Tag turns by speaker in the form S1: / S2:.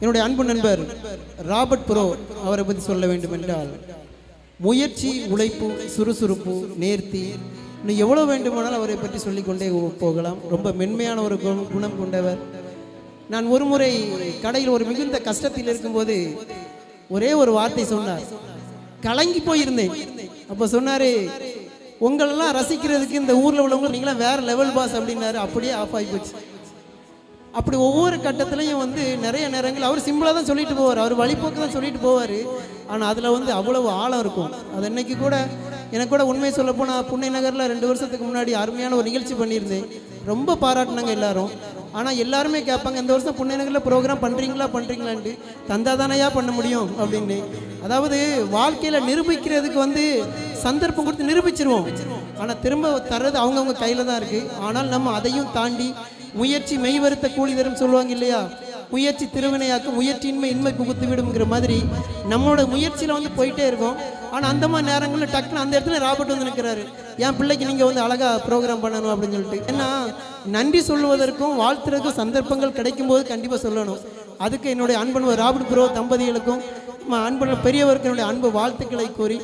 S1: என்னுடைய அன்பு நண்பர் ராபர்ட் ப்ரோ அவரை பற்றி சொல்ல வேண்டும் என்றால், முயற்சி, உழைப்பு, சுறுசுறுப்பு, நேர்த்தி, இன்னும் எவ்வளோ வேண்டுமானால் அவரை பற்றி சொல்லிக்கொண்டே போகலாம். ரொம்ப மென்மையான ஒரு குணம் கொண்டவர். நான் ஒரு முறை கடையில் ஒரு மிகுந்த கஷ்டத்தில் இருக்கும்போது ஒரே ஒரு வார்த்தை சொன்னார். கலங்கி போயிருந்தேன். அப்போ சொன்னார், உங்களெல்லாம் ரசிக்கிறதுக்கு இந்த ஊரில் உள்ளவங்க நீங்களாம் வேறு லெவல் பாஸ் அப்படின்னாரு. அப்படியே ஆஃப் ஆகி போச்சு. அப்படி ஒவ்வொரு கட்டத்துலையும் நிறைய நேரங்கள் அவர் சிம்பிளாக தான் சொல்லிட்டு போவார், அவர் வழிபோக்கு தான் சொல்லிட்டு போவார். ஆனால் அதில் அவ்வளவு ஆழம் இருக்கும். அது அன்னைக்கு கூட எனக்கு கூட உண்மையை சொல்லப்போனால் புன்னை நகரில் 2 வருஷத்துக்கு முன்னாடி அருமையான ஒரு நிகழ்ச்சி பண்ணியிருந்தேன். ரொம்ப பாராட்டினாங்க எல்லாரும். ஆனால் எல்லாருமே கேட்பாங்க, இந்த வருஷம் புன்னை நகரில் ப்ரோக்ராம் பண்ணுறீங்களான்ட்டு. தந்தா தானையா பண்ண முடியும் அப்படின்னு. அதாவது வாழ்க்கையில் நிரூபிக்கிறதுக்கு சந்தர்ப்பம் கொடுத்து நிரூபிச்சிருவோம். ஆனால் திரும்ப தர்றது அவங்கவுங்க கையில் தான் இருக்குது. ஆனால் நம்ம அதையும் தாண்டி முயற்சி மெய்வருத்த கூலி தரும் சொல்லுவாங்க இல்லையா? முயற்சி திருவினையாக்கும், முயற்சியின்மை இன்மை புகுத்து விடுங்கிற மாதிரி நம்மளோட முயற்சியில் போயிட்டே இருக்கோம். ஆனால் அந்த மாதிரி நேரங்களில் டக்குன்னு அந்த இடத்துல ராபர்ட் நிற்கிறாரு, என் பிள்ளைக்கு நீங்கள் அழகாக ப்ரோக்ராம் பண்ணணும் அப்படின்னு சொல்லிட்டு. ஏன்னா நன்றி சொல்வதற்கும் வாழ்த்துறதுக்கும் சந்தர்ப்பங்கள் கிடைக்கும் போது கண்டிப்பாக சொல்லணும். அதுக்கு என்னுடைய அன்பு ராபர்ட் ப்ரோ தம்பதிகளுக்கும் அன்பு பெரியவருக்கு என்னுடைய அன்பு வாழ்த்துக்களை கூறி